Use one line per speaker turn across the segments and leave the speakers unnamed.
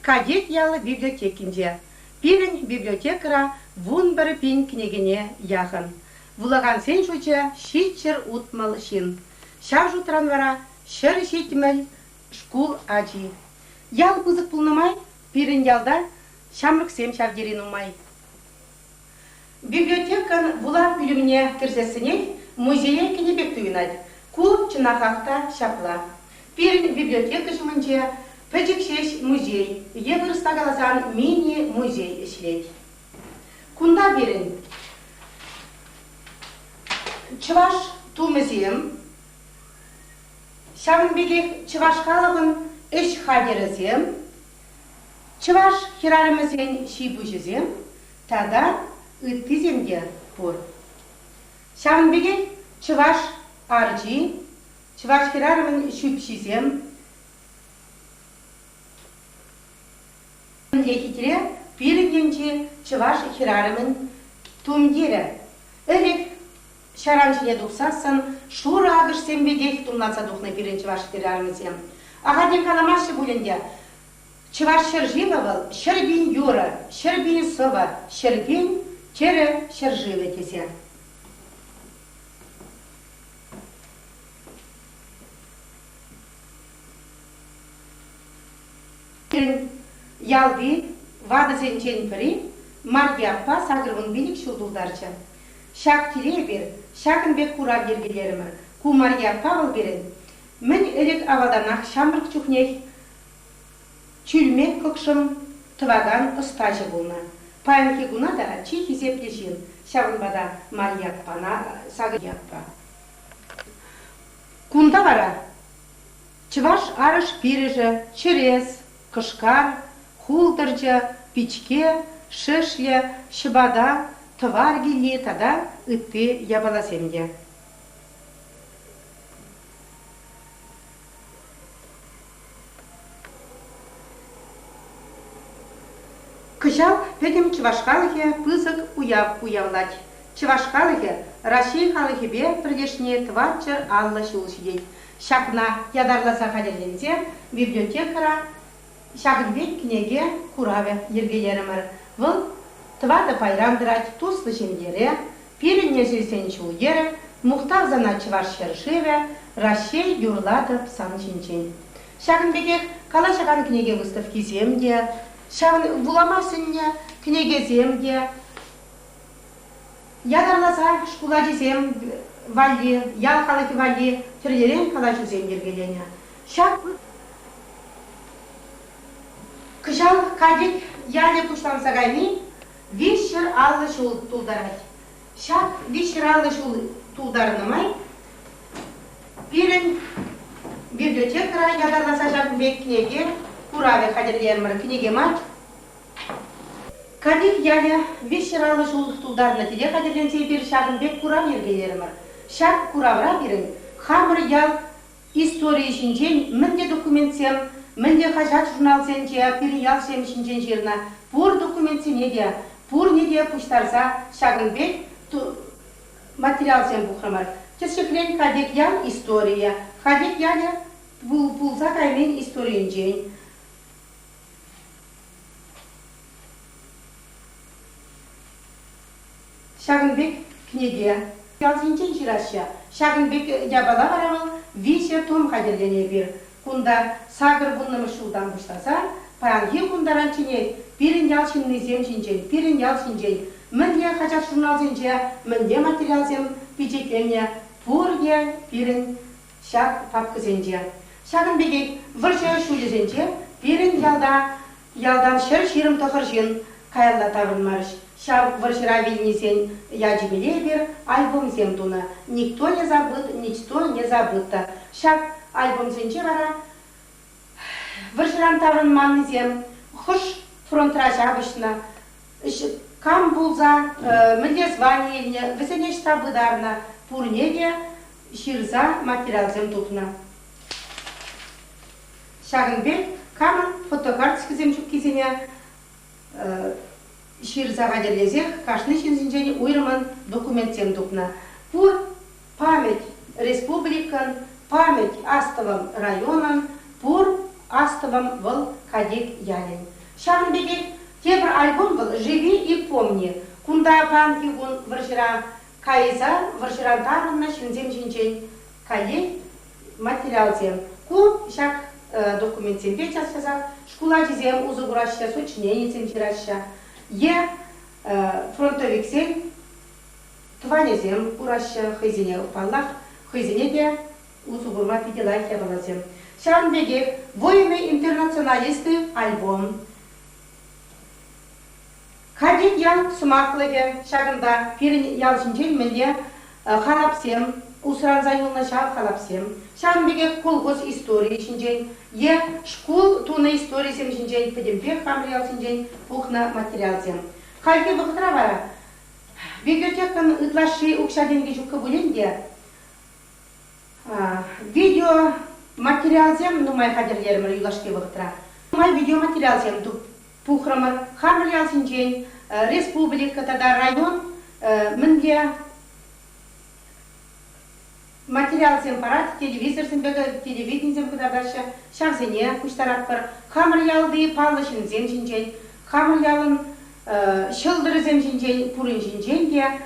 кадет ялы библиотекинде. Пирен библиотекара вун бір пин книгине яхын. Вулаган сен жуча шитчер утмал шин. Шав жутран вара шыр шитмел шкул аджи. Ял бузык пулнамай, пирен ялда шамрык сем шавдерин умай. Библиотекан вулак үліміне кірсесіне музейе кенебек туйнад. Ку чынахақта шапла. Пирен библиотека жымынче пәжікшеш музей, евырыста қаласан мини-музей ішлейді. Кунда берін Чываш тумызем, шавынбегек Чывашқалығын үш хадерізем, Чываш хирарымызен шибужызем, тада үттіземде бұр. Шавынбегек Чываш арджи, Чываш хирарымын шүпшізем, Лекитре пиргенче Чываш хирарымын тумдері. Элек шаранчыне дұқсасын, шур ағыш сенбегек тумланса дұқны пирен Чываш хирарымызем. Ағаден каламашы бүлінде Чываш шыржива был, шырбин юра, шырбин сова, шырбин чері шырживы тесе. Ялды, вады зенчен пірі, маргияппа сағырвын билік шулдулдарчы. Шақ тире бер, шақын бек кура бергелерімі, ку маргияппа был берін. Мін өрек аваданақ шамрық чухнех, чүлмек көкшім тываган ұстажы болна. Пайынки гуна да чи хизеплешін, шағын бада маргияппана сағырияппа. Кунда вара, Чываш арыш пирежі, чырез, кышкар, хулдыржы, пичке, шышле, шыбада, тывар гилли тада ытты ябаласемде. Кыжал педем Чывашқалығы пызык уявлать. Чывашқалығы Россия халығыбе бірдешіне тватчыр алла шулшидейд. Шақна ядарласа қадерленсе библиотекара Шағынбек кнеге кураве ергелерімір. Выл твады пайрамдырать туслы жемдері, пиренне жесен чулгері, мұқтав зана Чываш шершеве, Рашей юрлатып сан жинчен. Шағынбеге кала шаған кнеге выставки земде, шағын буламасынне кнеге земде, ядарласа шкулади зем валли, ял қалыки валли, түрлерен калашу зем ергелене. Кыжал кадик яле куштанса гайни, вишер аллы шул тулдарать. Шак вишер аллы шул тулдарнымай, пирен библиотекара ядарласа Шағынбек кнеге, кураве хадерлермір кнеге мать. Кадик яле вишер аллы шул тулдарны теде хадерленсе бір Шағынбек курав ергелермір. Шак куравра бірін, хамыр ял история шинчен мінде документсем, Мінде қажат журнал сенче, пирин ял семшінчен жерна, пур документ сенеде, пур неде пуштарса Шағынбек материал сен бұқырмар. Тесшіклен кадек ял история, кадек яле пулза каймен историен жен. Шағынбек кнеге, ял сенчен жирашя, Шағынбек ябала барамыл, више том қадерлене бір. Кунда сагыр бұннымы шулдан бұштаса, паянги кундаран чене пирин ял шинны зем шинчен, пирин ял шинчен, мінде қажат журнал зенче, мінде материал зем пичеклене, пурге пирин шак папкы зенче. Шағынбеге выршы шулі зенче, пирин ялдан шыр ширым тұқыр жин қайалла таврынмарыш. Шав выршыра вильнесен яджимеле бер альбом зем дуна. Никто не забыт, ничто не забыто. Шак альбом зенче вара, выршыран таврын манны зем, хуш фронтра жабышна, кам булза, мінде звание, весене штабыдарна, пурнеге ширза материал зем тупна. Шағынбек камын фотокартскі зем чуккизене ширзаға дерлезех, кашны шинзинжені уйрымын документ зем тупна. Пур память республикан, память Астовым районын, пур Астовым выл кадек ялен. Шагын беге те бір альбом был «Живи и помни». Кунда пан хигун варшира кайза, варшира тарынна шинзем шинчен кае материал зем. Ку шак документ зем печас сказал, школа зем узу гураща, сочинение зем жираща. Е фронтовик зем, тваня зем гураща, хызине упаллах, хызине де узу гурма пиделай хебала зем. Шагын беге военные интернационалисты альбом. Кадет ял сумаклыге шагында пирин ялшинчен менде халапсем, усранза юлна шав халапсем. Шагынбеге колгоз история шинчен, е школ туна история сем шинчен, педемпек хамри ялшинчен, пухна материалсем. Хальке вахтра бара. Библиотекан ытлаши укшаденге жукка буленде, видео материалсем, нумай хадерлермер юлашке вахтра. Нумай видео материалсем туп. Пухрамар, хамриял синчен, республика, тогда район, мэнге материал семпарат, телевизор сембега, телевидение сембега дальше, шагзене, куштаракпар, хамриялды паллашин земшинчен, хамриялын шылдыры земшинчен, пурин шинчен, де,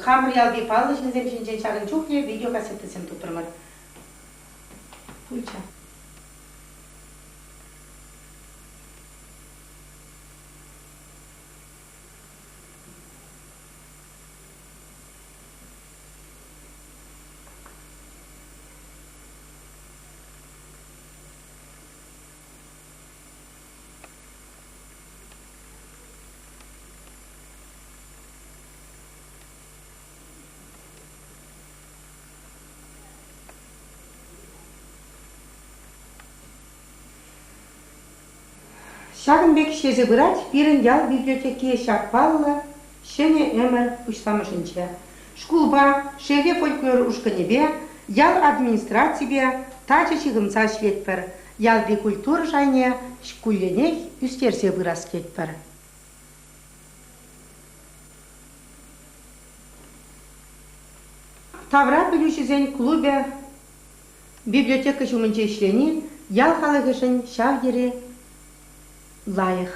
хамриялды паллашин земшинчен, шагын чухле, видеокассеты сем тутырмар. Пульча. Шагынбек шезе брать, пирен ял библиотеке шакпалла, шене эмер уштамышынче. Шкулба, шеге фольклор ушканебе, ял администрациябе, тачы чыгымца шветпер, ял би культура жайне, шкулленек үстерсе бырас кетпер. Тавра білушізен клубе библиотека жумынче ишлени, ял халыгышын шавдері лайық.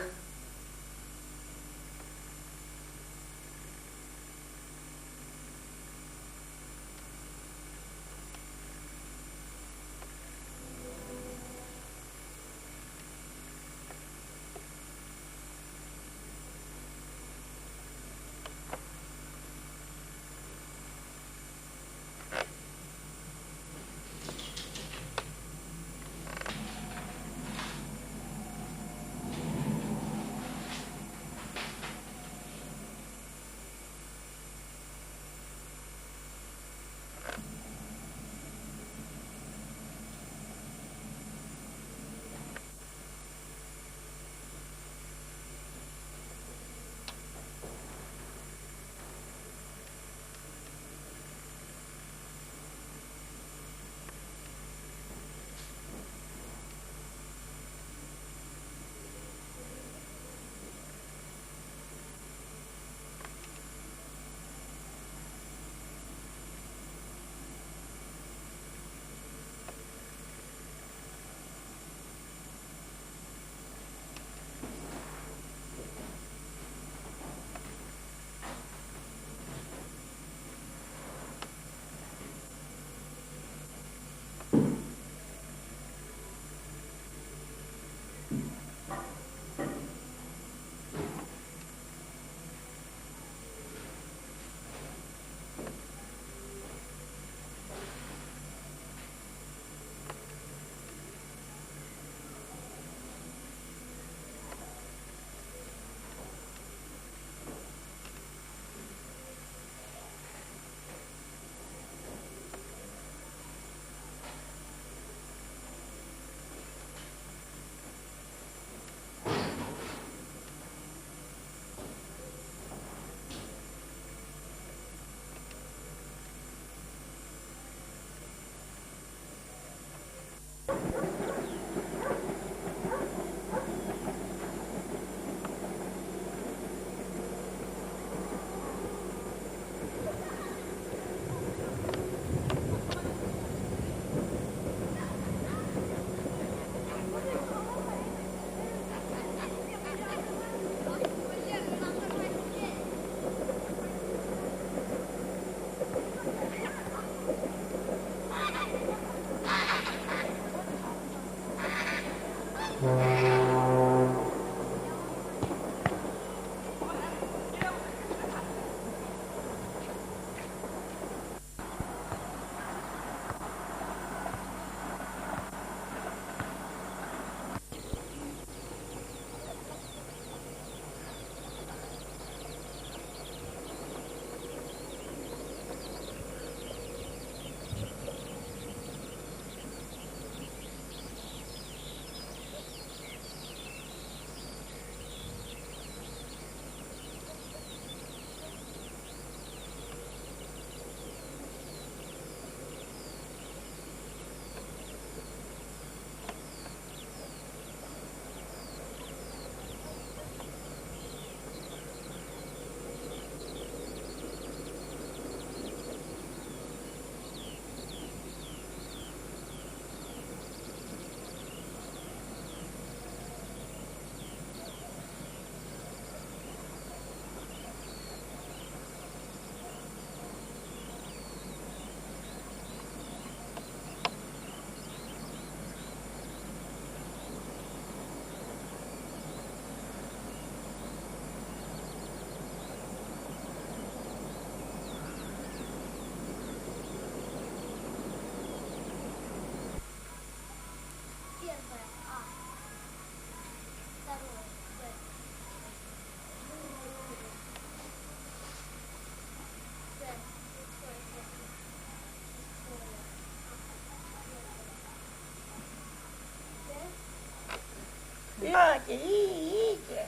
이게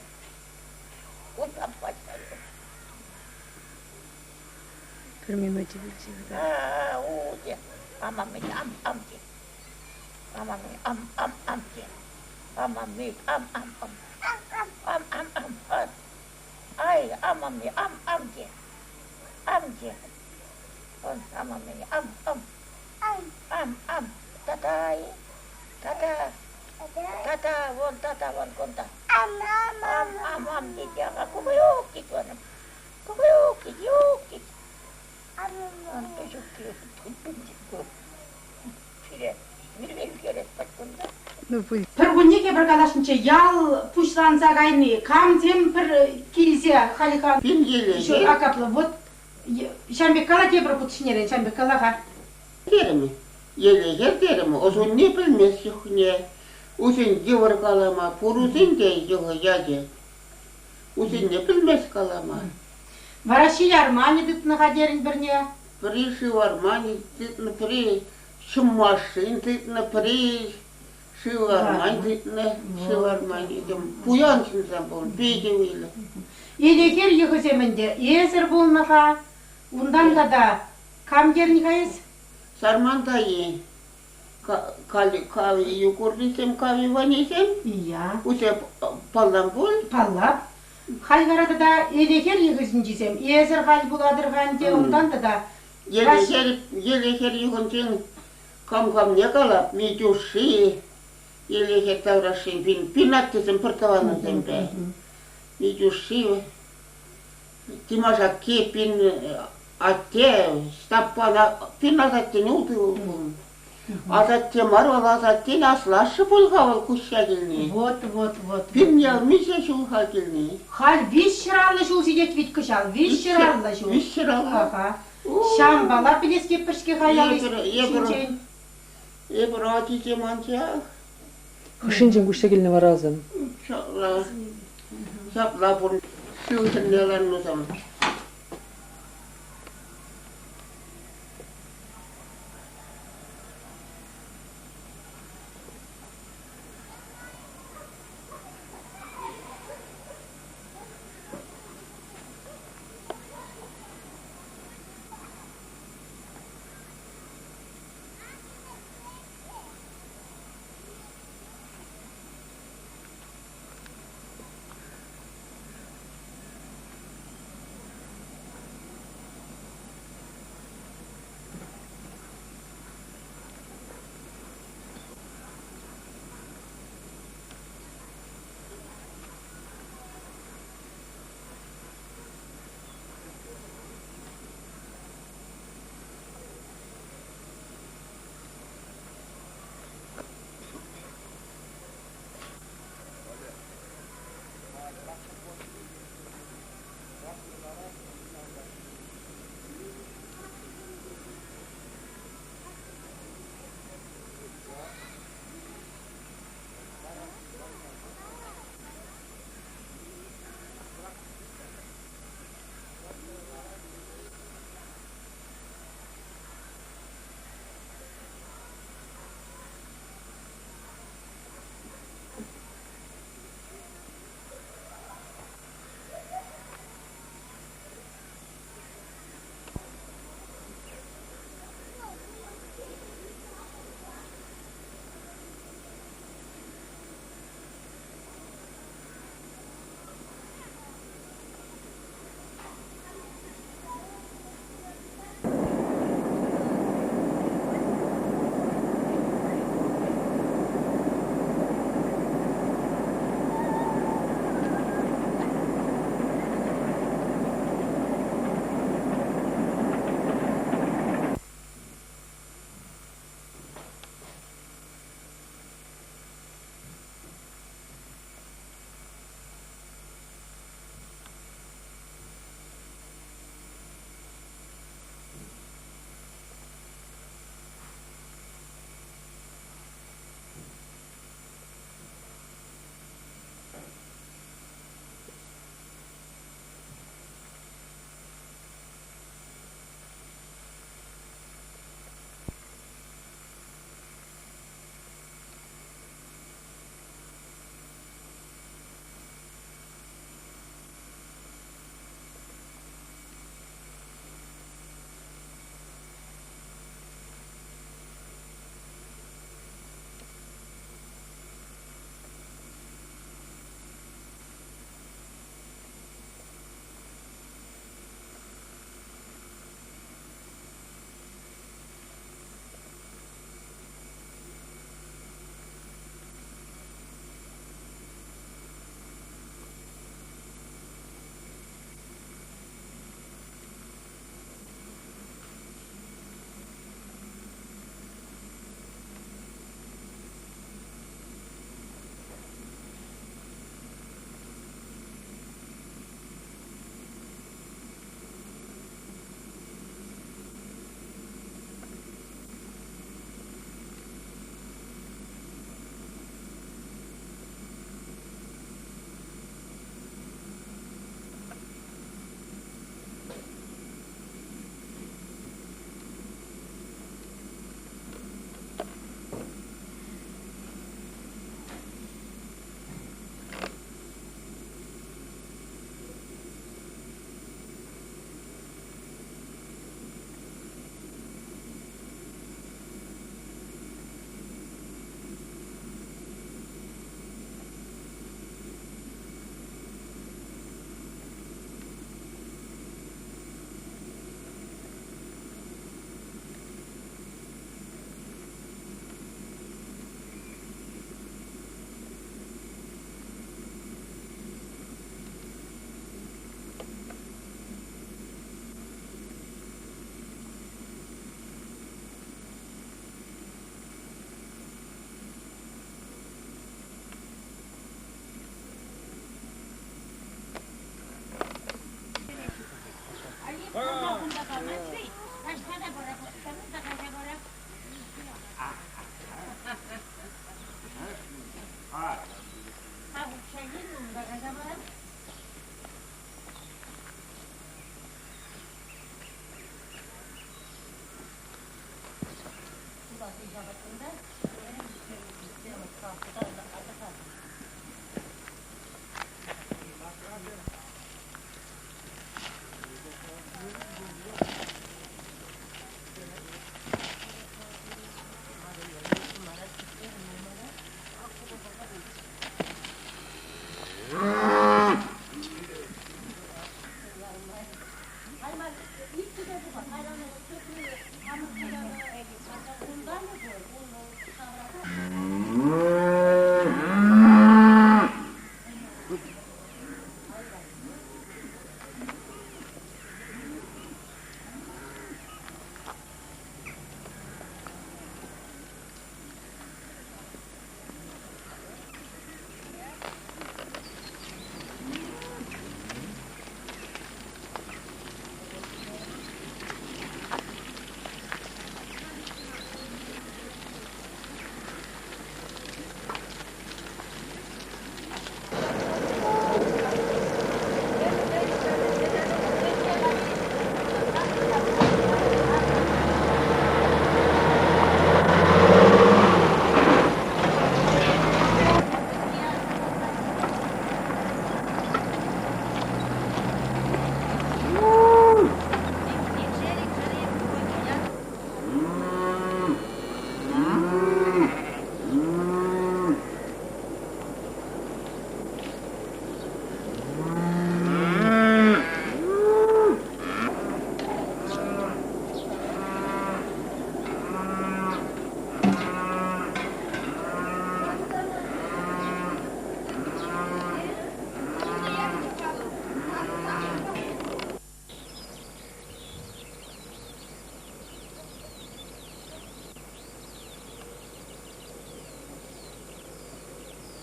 꽃다 빠져요.
그러면 뭐지 뭐지.
아, 오지. 아마미 암지. 아마미 암지. 아마미 암. 아이, 아마미 암지. 암지. 아마미 암. 따다이. 따다 원 건다. 암 얘기하가 그거요 기도는 그거요 기요 안 되셨게 던지고 필에 밀밀결에 빠진다.
Pergunye ke berkadaşınca yal puşlansa gayni kam temper kilse halika
빈길에
şu akaplı вот şambe kala ke bir kutşinere şambe kala ha
데르미 예레 데르미 어선 니플메스 후네 우선 지वर kalama purusince jogo yaje usin niplmes kalama
Varaşiler mani dıtını haderin birine
Приши в Армане, тытна при шумашин, тытна при шив Армане, тытна шив Армане. Пуяншин забыл, бедевили.
Eleker yıkızeminde ezer bulmaha undan da kam yerin kayız
Сармантаи, кави юкурдисем, кави ванисем,
ya
усе паламбул,
pallap Haygarada da eleker yıkızıncısem ezer hal buladırgan de undan da
елехер юхончен, кам не калап, митюши, елехер таврашин, пинаттисем пыртаванын зембе. Митюши, Тимаша кепин, атте, стаппана, пинататтен ултывыл. Азатте марвал, азатте аслашы булгавал кущагилни.
вот
Пиннял мише шулхагилни.
Hal vişşirallı şul siyet vit kışal, vişşirallı şul.
Вишрала.
Aha. Şam bala bileske pırşke hayal
Ебро. Ебро, тиманча.
Хышинчен кущагилнева разом.
Шапла бун. Шулхеннелан нусам.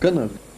Canadá.